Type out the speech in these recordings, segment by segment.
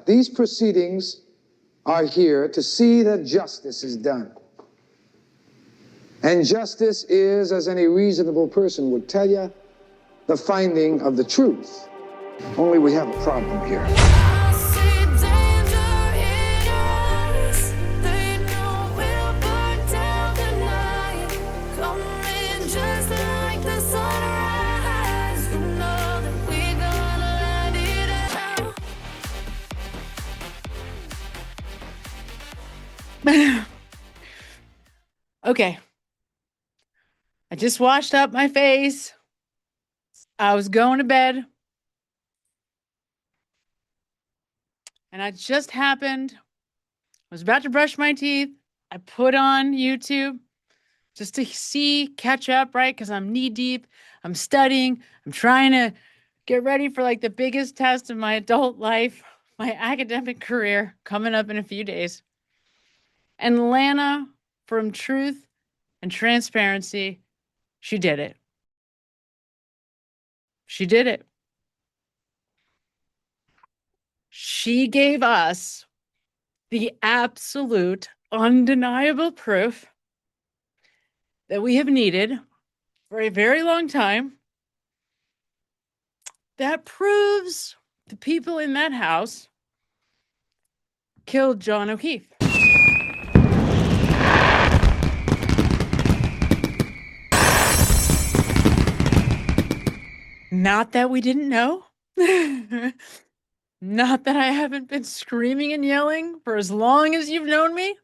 these proceedings are here to see that justice is done. And justice is, as any reasonable person would tell you, the finding of the truth. Only we have a problem here. Okay. I just washed up my face. I was going to bed. And I just happened. I was about to brush my teeth. I put on YouTube just to catch up, right? Because I'm knee deep. I'm studying. I'm trying to get ready for like the biggest test of my adult life, my academic career coming up in a few days. And LANA from Truth and Transparency, she did it. She did it. She gave us the absolute, undeniable proof that we have needed for a very long time that proves the people in that house killed John O'Keefe. Not that we didn't know. Not that I haven't been screaming and yelling for as long as you've known me.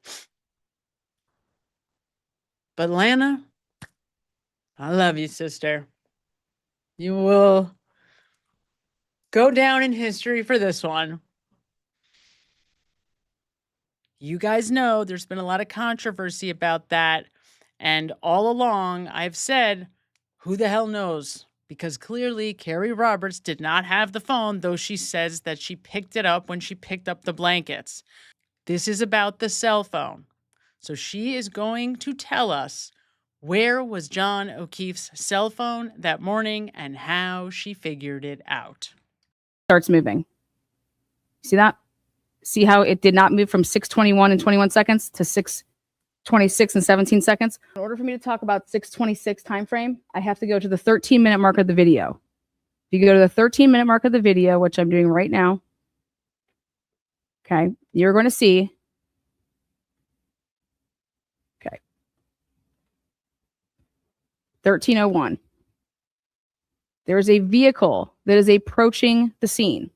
But LANA, I love you, sister. You will go down in history for this one. You guys know there's been a lot of controversy about that. And all along, I've said, who the hell knows? Because clearly Carrie Roberts did not have the phone, though she says that she picked it up when she picked up the blankets. This is about the cell phone. So she is going to tell us where was John O'Keefe's cell phone that morning and how she figured it out. Starts moving. See that? See how it did not move from 6:21 and 21 seconds to 6:26 and 17 seconds. In order for me to talk about 6:26 time frame, I have to go to the 13-minute mark of the video. If you go to the 13-minute mark of the video, which I'm doing right now, okay, you're going to see, okay, 13:01. There is a vehicle that is approaching the scene.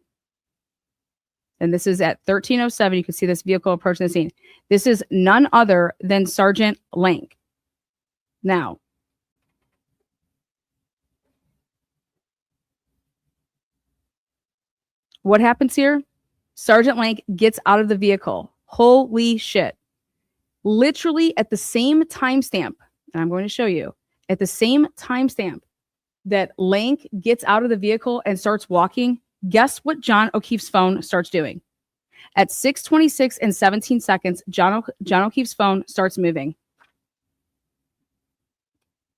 And this is at 13:07. You can see this vehicle approaching the scene. This is none other than Sergeant Lank. Now, what happens here? Sergeant Lank gets out of the vehicle. Holy shit. Literally at the same timestamp, and I'm going to show you, at the same timestamp that Lank gets out of the vehicle and starts walking, guess what John O'Keefe's phone starts doing? At 6:26 and 17 seconds, John O'Keefe's phone starts moving.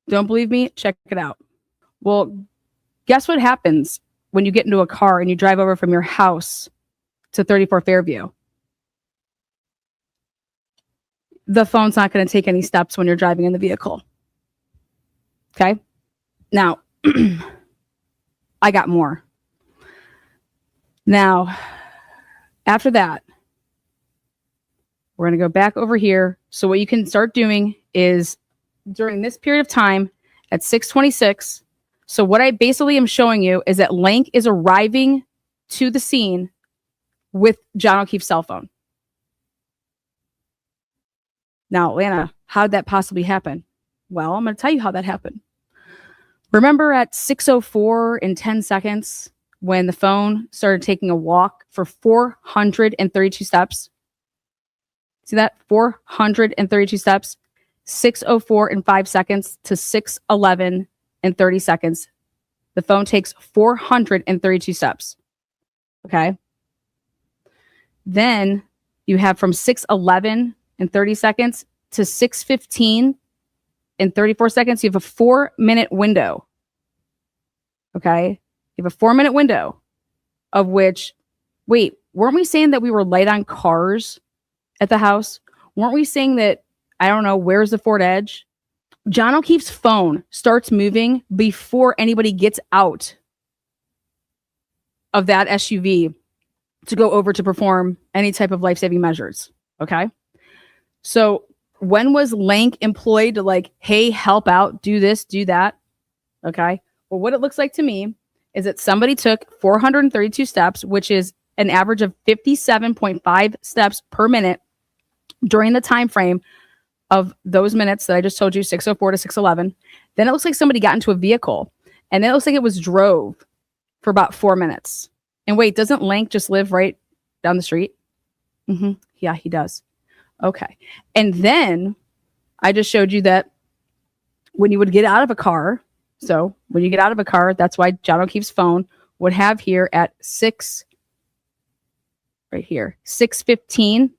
Don't believe me? Check it out. Well, guess what happens when you get into a car and you drive over from your house to 34 Fairview? The phone's not going to take any steps when you're driving in the vehicle. Okay? Now, I got more. Now, after that, we're going to go back over here. So what you can start doing is during this period of time at 6:26. So what I basically am showing you is that Lank is arriving to the scene with John O'Keefe's cell phone. Now, LANA, how did that possibly happen? Well, I'm going to tell you how that happened. Remember at 6:04 and 10 seconds when the phone started taking a walk for 432 steps? See that? 432 steps. 6:04 and 5 seconds to 6:11 and 30 seconds. The phone takes 432 steps. Okay. Then you have from 6:11 and 30 seconds to 6:15 and 34 seconds. You have a 4-minute window. Okay. You have a 4-minute window of which, wait, weren't we saying that we were light on cars at the house? Weren't we saying that, I don't know, where's the Ford Edge? John O'Keefe's phone starts moving before anybody gets out of that SUV to go over to perform any type of life-saving measures. Okay. So when was Lank employed to like, hey, help out, do this, do that? Okay. Well, what it looks like to me is that somebody took 432 steps, which is an average of 57.5 steps per minute during the time frame of those minutes that I just told you, 6:04 to 6:11. Then it looks like somebody got into a vehicle, and then it looks like it was drove for about 4 minutes. And wait, doesn't Lank just live right down the street? Yeah, he does. Okay. And then I just showed you that when you would get out of a car, so when you get out of a car, that's why John O'Keefe's phone would have here at 6:15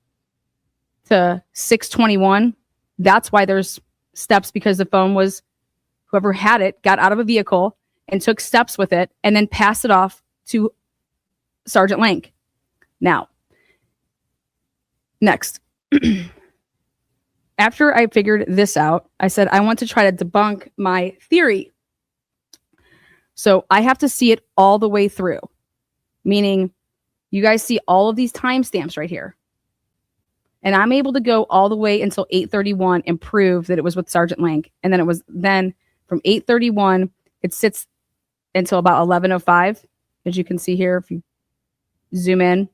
to 6:21. That's why there's steps, because the phone was, whoever had it got out of a vehicle and took steps with it and then passed it off to Sergeant Lank. Now, next. After I figured this out, I said, I want to try to debunk my theory. So I have to see it all the way through, meaning you guys see all of these timestamps right here. And I'm able to go all the way until 8:31 and prove that it was with Sergeant Lank. And then it was then from 8:31, it sits until about 11:05, as you can see here if you zoom in.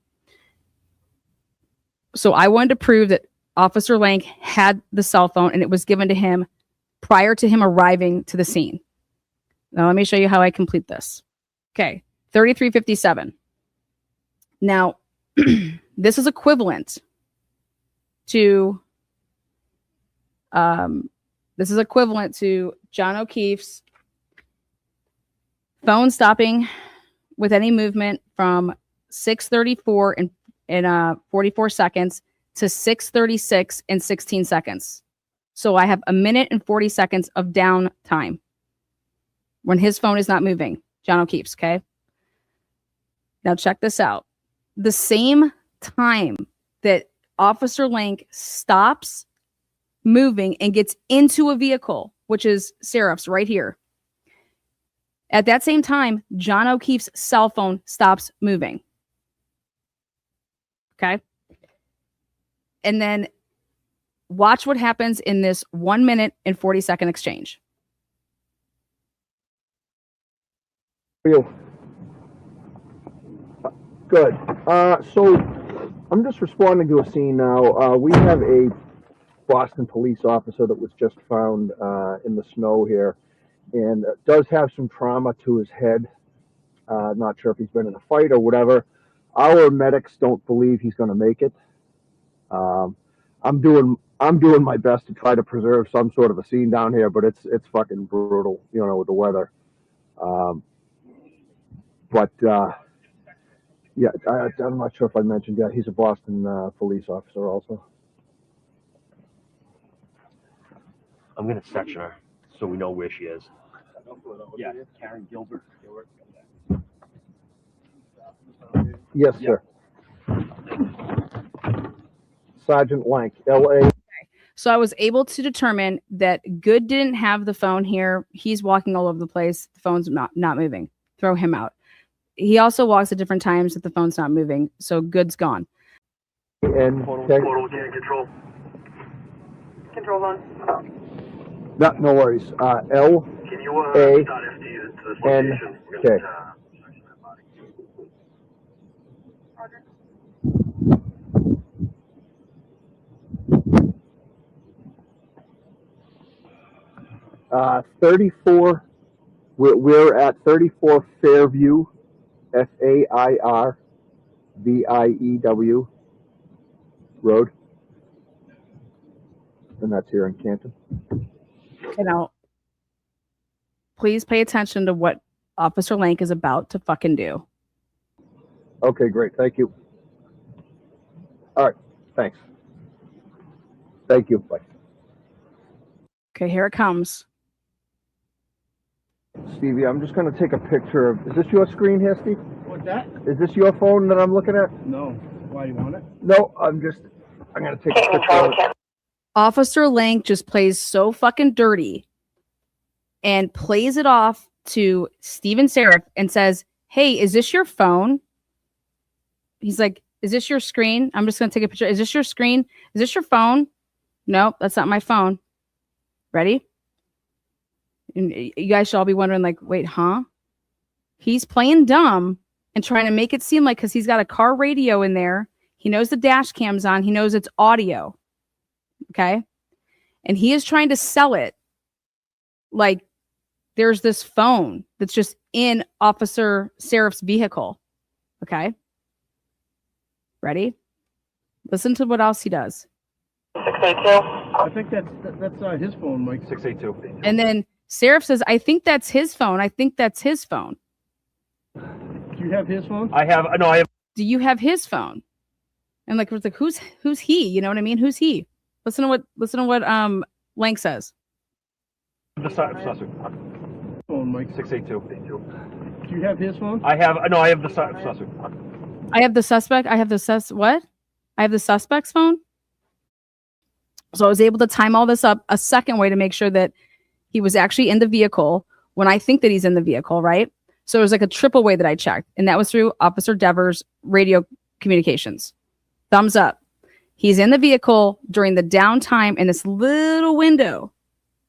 So I wanted to prove that Officer Lank had the cell phone and it was given to him prior to him arriving to the scene. Now let me show you how I complete this. Okay, 3357. Now, this is equivalent to John O'Keefe's phone stopping with any movement from 6:34 and 44 seconds to 6:36 and 16 seconds. So I have 1 minute and 40 seconds of downtime when his phone is not moving. John O'Keefe's, okay? Now check this out. The same time that Officer Lank stops moving and gets into a vehicle, which is Seraph's right here. At that same time, John O'Keefe's cell phone stops moving. Okay. And then watch what happens in this 1 minute and 40 second exchange. You. Good. So I'm just responding to a scene now. We have a Boston police officer that was just found in the snow here, and does have some trauma to his head. Not sure if he's been in a fight or whatever. Our medics don't believe he's going to make it. I'm doing my best to try to preserve some sort of a scene down here, but it's fucking brutal, you know, with the weather. Yeah, I'm not sure if I mentioned yet. He's a Boston police officer also. I'm going to section her so we know where she is. Yeah, Karen Gilbert. Yes, sir. Sergeant Lank, L.A. So I was able to determine that Good didn't have the phone here. He's walking all over the place. The phone's not moving. Throw him out. He also walks at different times that the phone's not moving. So Good's gone. And Total can control. Control on. no worries. L Can you A start FD to this N location? K. Roger. 34. We're at 34 Fairview, FAIRVIEW Road, and that's here in Canton. Okay, now, please pay attention to what Officer Lank is about to fucking do. Okay, great. Thank you. All right. Thanks. Thank you. Bye. Okay, here it comes. Stevie, I'm just going to take a picture of. Is this your screen here, Steve? that? Is this your phone that I'm looking at? No. Why, you want it? No, I'm going to take a picture of it. Officer Lank just plays so fucking dirty and plays it off to Steven Seraph and says, hey, is this your phone? He's like, is this your screen? I'm just going to take a picture. Is this your screen? Is this your phone? Nope, that's not my phone. Ready? And you guys should all be wondering, like, wait, huh? He's playing dumb and trying to make it seem like, because he's got a car radio in there, he knows the dash cam's on, he knows it's audio. Okay? And he is trying to sell it like there's this phone that's just in Officer Seraph's vehicle. Okay? Ready? Listen to what else he does. 682. I think that's his phone, Mike. 682. And then Seraph says, I think that's his phone. I think that's his phone. Do you have his phone? I have Do you have his phone? And like, it's like, who's he? You know what I mean? Who's he? Listen to what Lank says. the suspect. Phone, Mike. 682. Do you have his phone? I have the suspect. I have the suspect. I have the what? I have the suspect's phone. So I was able to time all this up a second way to make sure that he was actually in the vehicle when I think that he's in the vehicle, right? So it was like a triple way that I checked. And that was through Officer Devers' radio communications. Thumbs up. He's in the vehicle during the downtime in this little window,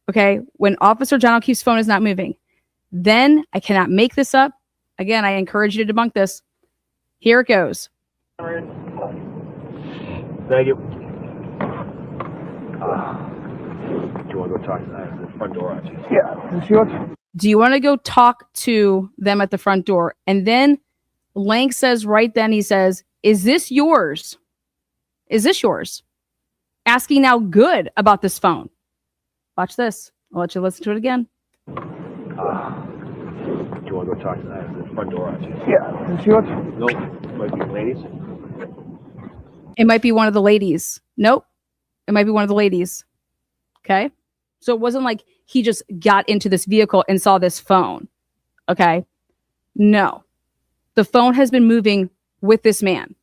okay, when Officer John O'Keefe's phone is not moving. Then, I cannot make this up. Again, I encourage you to debunk this. Here it goes. Thank you. Do you want to go talk to the front door? Yeah, is this yours? Do you want to go talk to them at the front door? And then Lank says right then, he says, is this yours? Is this yours? Asking now good about this phone. Watch this. I'll let you listen to it again. Do you want to go talk to the front door? Yeah, is this yours? Nope. Might be ladies. It might be one of the ladies. Nope. It might be one of the ladies. Okay. So it wasn't like he just got into this vehicle and saw this phone. Okay. No. The phone has been moving with this man.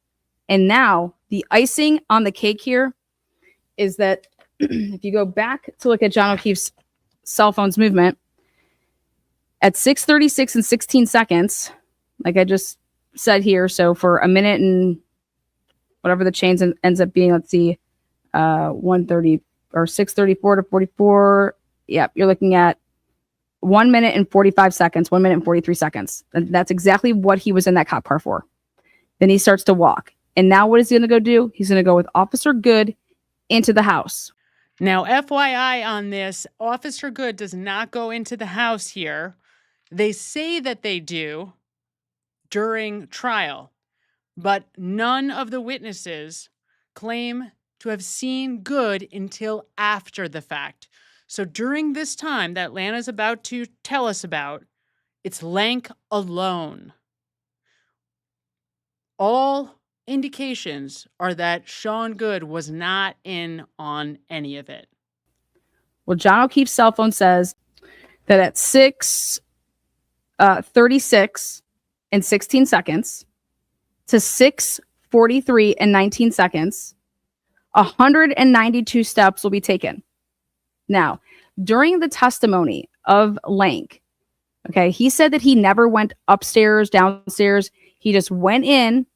And now the icing on the cake here is that if you go back to look at John O'Keefe's cell phone's movement at 6:36 and 16 seconds, like I just said here. So for a minute and whatever the change ends up being, let's see, 1:30 or 6:34 to 44. Yep, you're looking at 1 minute and 45 seconds, 1 minute and 43 seconds. And that's exactly what he was in that cop car for. Then he starts to walk. And now what is he going to go do? He's going to go with Officer Good into the house. Now, FYI on this, Officer Good does not go into the house here. They say that they do during trial, but none of the witnesses claim to have seen Good until after the fact. So during this time that Lana's about to tell us about, it's Lank alone. All indications are that Sean Good was not in on any of it. Well, John O'Keefe's cell phone says that at 6:36 and 16 seconds to 6:43 and 19 seconds, 192 steps will be taken. Now, during the testimony of Lank, okay, he said that he never went upstairs, downstairs. He just went in,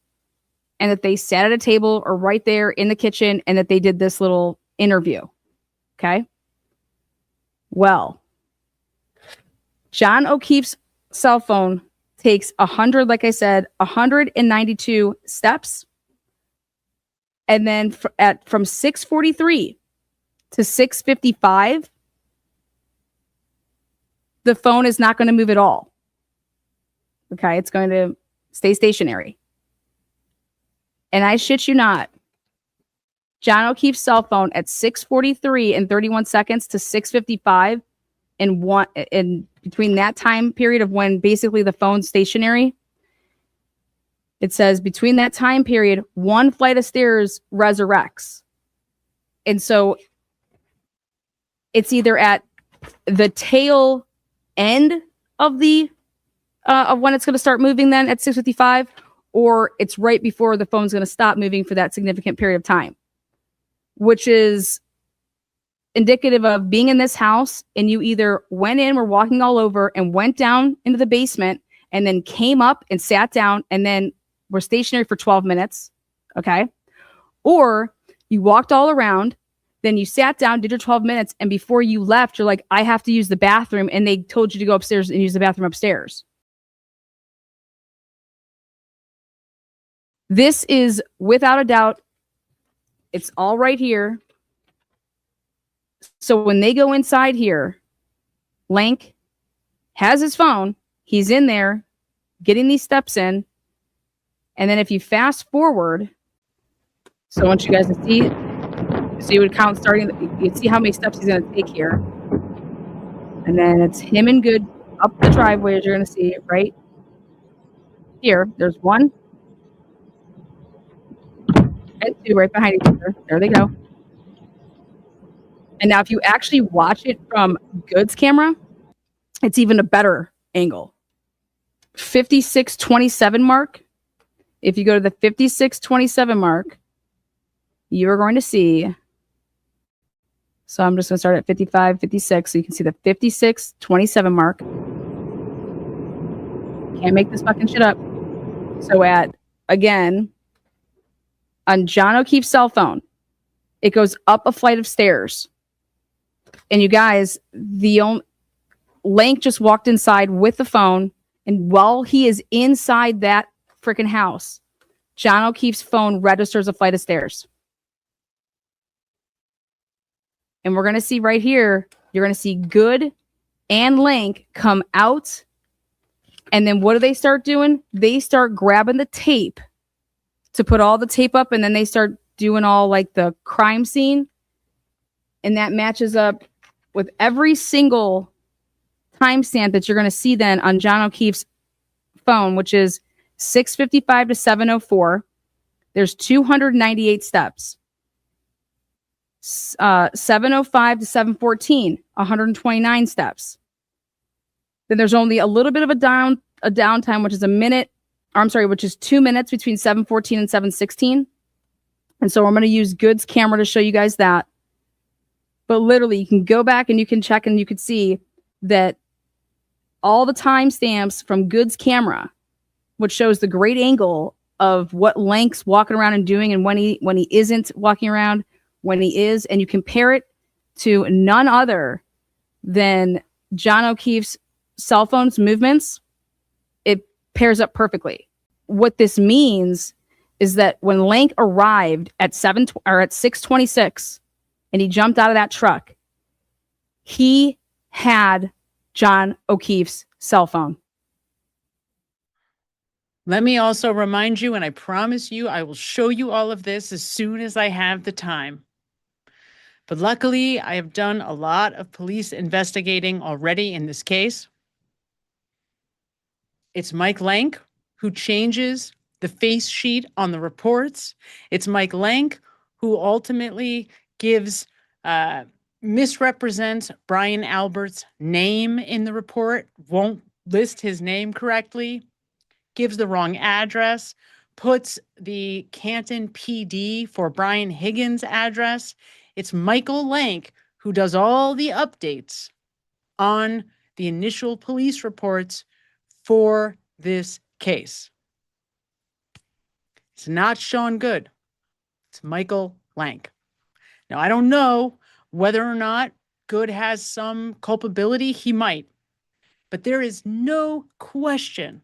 and that they sat at a table or right there in the kitchen, and that they did this little interview. Okay. Well, John O'Keefe's cell phone takes 100, like I said, 192 steps. And then from 6:43 to 6:55, the phone is not going to move at all. Okay. It's going to stay stationary. And I shit you not, John O'Keefe's cell phone at 6:43 and 31 seconds to 6:55 and between that time period of when basically the phone's stationary, it says between that time period, one flight of stairs resurrects. And so it's either at the tail end of the of when it's going to start moving then at 6:55, or it's right before the phone's going to stop moving for that significant period of time, which is indicative of being in this house and you either went in, were walking all over and went down into the basement and then came up and sat down and then were stationary for 12 minutes. Okay. Or you walked all around, then you sat down, did your 12 minutes. And before you left, you're like, I have to use the bathroom. And they told you to go upstairs and use the bathroom upstairs. This is without a doubt. It's all right here. So when they go inside here, Lank has his phone. He's in there getting these steps in. And then if you fast forward, so I want you guys to see, so you would count starting, you'd see how many steps he's going to take here. And then it's him and Good up the driveway, as you're going to see right here. There's 1 and 2 right behind each other. There they go. And now if you actually watch it from Good's camera, it's even a better angle. 56:27 mark. If you go to the 56:27 mark, you are going to see. So I'm just going to start at 55, 56. So you can see the 56:27 mark. Can't make this fucking shit up. So again, on John O'Keefe's cell phone, it goes up a flight of stairs. And you guys, Lank just walked inside with the phone. And while he is inside that freaking house, John O'Keefe's phone registers a flight of stairs. And we're going to see right here, you're going to see Good and Lank come out. And then what do they start doing? They start grabbing the tape to put all the tape up. And then they start doing all like the crime scene. And that matches up with every single timestamp that you're going to see then on John O'Keefe's phone, which is 6:55 to 7:04. There's 298 steps. 7:05 to 7:14, 129 steps. Then there's only a little bit of a downtime, which is which is 2 minutes between 7:14 and 7:16. And so I'm going to use Good's camera to show you guys that. But literally, you can go back and you can check and you can see that all the timestamps from Good's camera, which shows the great angle of what Lank's walking around and doing and when he isn't walking around, when he is, and you compare it to none other than John O'Keefe's cell phone's movements, it pairs up perfectly. What this means is that when Lank arrived at 6:26 and he jumped out of that truck, he had John O'Keefe's cell phone. Let me also remind you, and I promise you, I will show you all of this as soon as I have the time. But luckily, I have done a lot of police investigating already in this case. It's Mike Lank who changes the face sheet on the reports. It's Mike Lank who ultimately misrepresents Brian Albert's name in the report, won't list his name correctly, gives the wrong address, puts the Canton PD for Brian Higgins' address. It's Michael Lank who does all the updates on the initial police reports for this case. It's not Sean Good. It's Michael Lank. Now, I don't know whether or not Good has some culpability. He might. But there is no question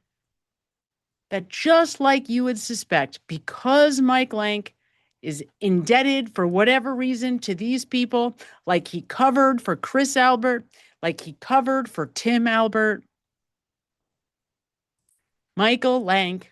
that just like you would suspect, because Mike Lank is indebted for whatever reason to these people, like he covered for Chris Albert, like he covered for Tim Albert, Michael Lank,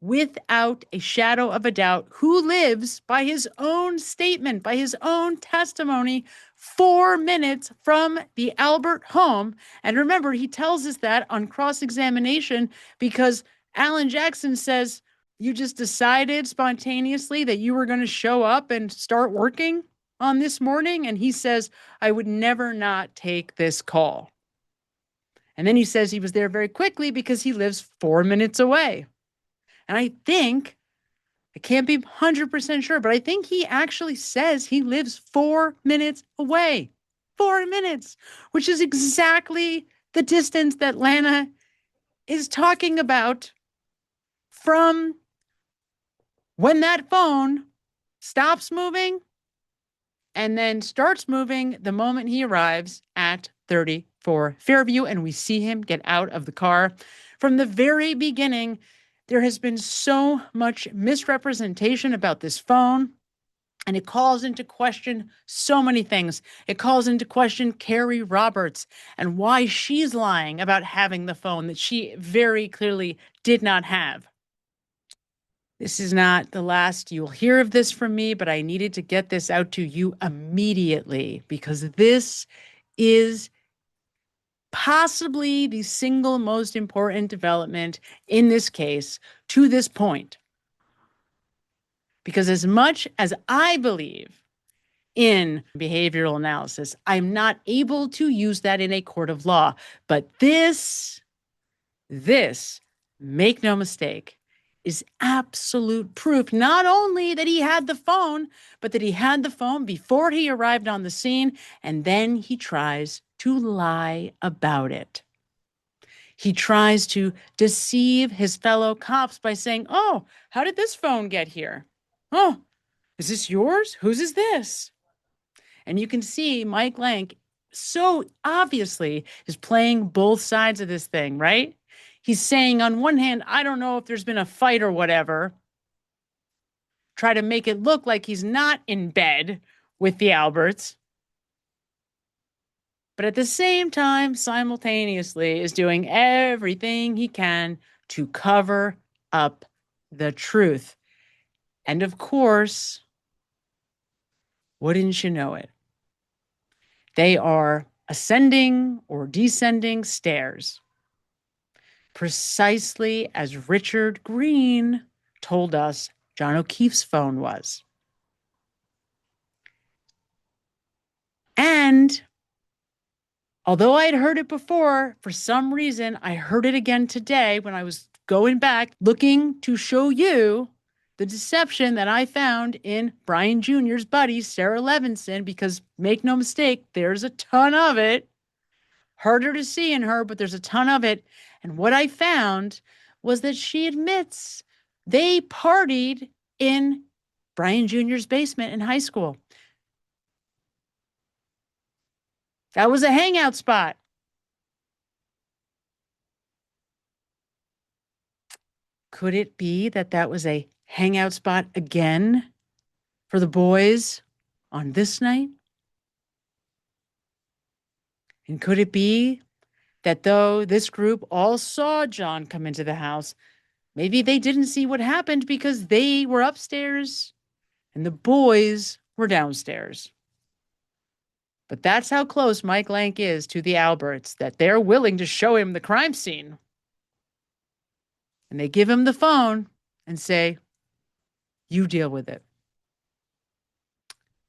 without a shadow of a doubt, who lives by his own statement, by his own testimony, 4 minutes from the Albert home. And remember, he tells us that on cross-examination because Alan Jackson says, you just decided spontaneously that you were going to show up and start working on this morning. And he says, I would never not take this call. And then he says he was there very quickly because he lives 4 minutes away. And I can't be 100% sure, but I think he actually says he lives 4 minutes away. 4 minutes, which is exactly the distance that LANA is talking about from when that phone stops moving and then starts moving the moment he arrives at 34 Fairview and we see him get out of the car. From the very beginning, there has been so much misrepresentation about this phone, and it calls into question so many things. It calls into question Carrie Roberts and why she's lying about having the phone that she very clearly did not have. This is not the last you'll hear of this from me, but I needed to get this out to you immediately because this is possibly the single most important development in this case to this point. Because as much as I believe in behavioral analysis, I'm not able to use that in a court of law. But this, make no mistake, is absolute proof, not only that he had the phone, but that he had the phone before he arrived on the scene, and then he tries to lie about it. He tries to deceive his fellow cops by saying, "Oh, how did this phone get here? Oh, is this yours? Whose is this?" And you can see Mike Lank so obviously is playing both sides of this thing, right? He's saying on one hand, I don't know if there's been a fight or whatever. Try to make it look like he's not in bed with the Alberts. But at the same time, simultaneously is doing everything he can to cover up the truth. And of course, wouldn't you know it? They are ascending or descending stairs, precisely as Richard Green told us John O'Keefe's phone was. And although I had heard it before, for some reason, I heard it again today when I was going back looking to show you the deception that I found in Brian Jr.'s buddy, Sarah Levinson, because make no mistake, there's a ton of it. Harder to see in her, but there's a ton of it. And what I found was that she admits they partied in Brian Jr.'s basement in high school. That was a hangout spot. Could it be that that was a hangout spot again for the boys on this night? And could it be that though this group all saw John come into the house, maybe they didn't see what happened because they were upstairs and the boys were downstairs? But that's how close Mike Lank is to the Alberts, that they're willing to show him the crime scene. And they give him the phone and say, "You deal with it."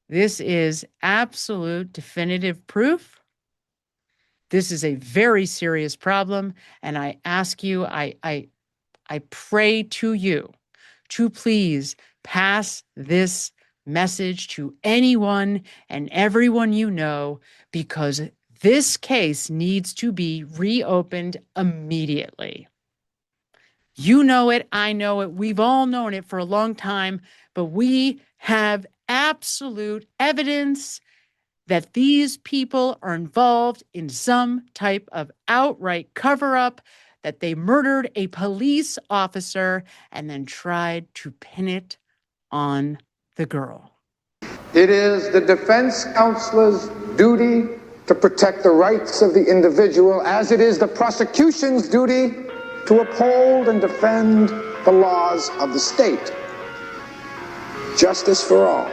This is absolute definitive proof. This is a very serious problem. And I ask you, I pray to you to please pass this message to anyone and everyone you know, because this case needs to be reopened immediately. You know it, I know it, we've all known it for a long time, but we have absolute evidence that these people are involved in some type of outright cover-up, that they murdered a police officer and then tried to pin it on the girl. It is the defense counselor's duty to protect the rights of the individual, as it is the prosecution's duty to uphold and defend the laws of the state. Justice for all.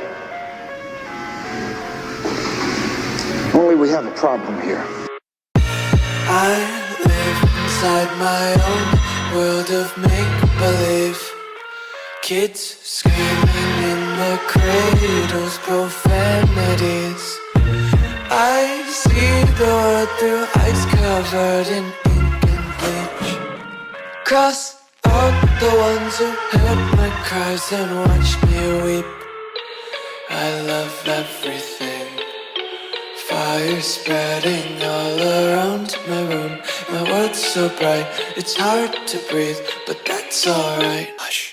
Only we have a problem here. I live inside my own world of make-believe. Kids screaming in their cradles, profanities. I see the world through ice covered in Cross out the ones who heard my cries and watched me weep. I love everything. Fire spreading all around my room. My world's so bright, it's hard to breathe, but that's alright. Hush.